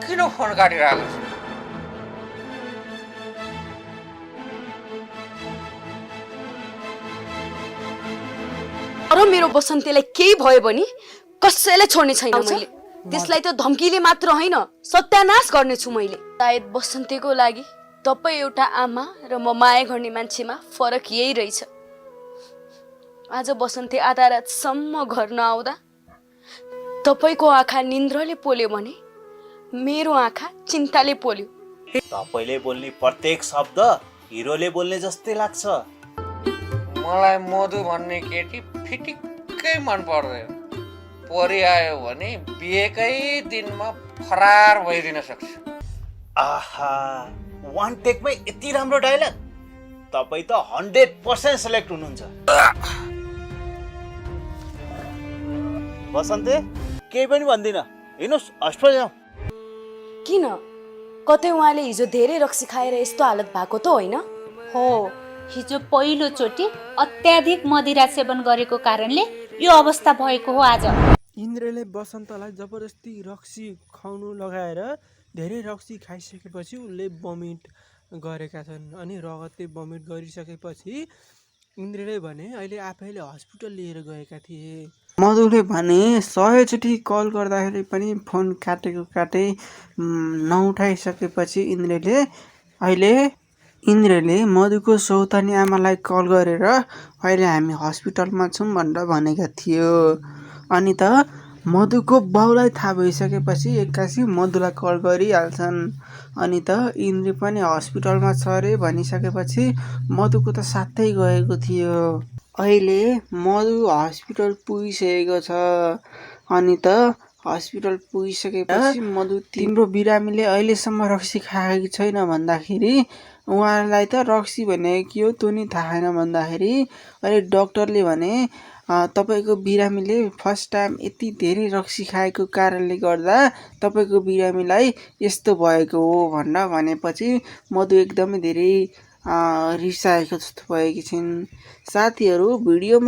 किन फोन काटिरहेको छु? र मेरो बसन्तीलाई केही भयो भने कसैले छोड्ने छैन मैले। त्यसलाई त धम्कीले मात्र होइन, सत्यानाश गर्नेछु मैले। सायद बसन्तीको लागि तपाईँ एउटा आमा र म माया गर्ने मान्छेमा फरक यही रहेछ। आज बसन्ती आधा रातसम्म घर नआउँदा तपाईँको आँखा निन्द्रले पोल्यो भने मेरो आँखा चिन्ताले पोल्यो। तपाईँले बोल्ने प्रत्येक शब्द हिरोले बोल्ने जस्तै लाग्छ। मलाई मधु भन्ने केटी फिटिक्कै मन पर्दैन। परि आयो भने बिहेकै दिनमा फरार भइदिन सक्छु। आहा, वान टेकमै यति राम्रो डायलग! तपाईँ त 100% सेलेक्ट हुनुहुन्छ। बसन्ते, केही पनि भन्दिनँ, हिँड्नुहोस् अस्पताल जाउँ। किन? कतै उहाँले हिजो धेरै रक्सी खाएर यस्तो हालत भएको त होइन? हो, हिजो पहिलोचोटि अत्याधिक मदिरा सेवन गरेको कारणले यो अवस्था भएको हो आज। इन्द्रले बसन्तलाई जबरजस्ती रक्सी खुवाउनु लगाएर धेरै रक्सी खाइसकेपछि उसले बमिट गरेका छन्। अनि रगतले बमिट गरिसकेपछि इन्द्रले भने अहिले आफैले हस्पिटल लिएर गएका थिए। मधुले भने 100 चोटि कल गर्दाखेरि पनि फोन काटे नउठाइसकेपछि इन्द्रले मधुको सौतानी आमालाई कल गरेर अहिले हामी हस्पिटलमा छौँ भनेर भनेका थियो। अनि त मधुको बाउलाई थाहा भइसकेपछि एक्कासी मधुलाई कल गरिहाल्छन्। अनि त इन्द्र पनि हस्पिटलमा छ अरे भनिसकेपछि मधुको त साथै गएको थियो। अहिले मधु हस्पिटल पुगिसकेको छ। अनि त हस्पिटल पुगिसकेपछि मधु तिम्रो बिरामीले अहिलेसम्म रक्सी खाएको छैन भन्दाखेरि उहाँलाई त रक्सी भनेको के हो त्यो नि थाहा छैन भन्दाखेरि अहिले डक्टरले भने तपाईँको बिरामीले फर्स्ट टाइम यति धेरै रक्सी खाएको कारणले गर्दा तपाईँको बिरामीलाई यस्तो भएको हो भनेर भनेपछि मधु एकदमै धेरै रिसाएको जस्तो भएकी छिन्। साथीहरू, भिडियोमा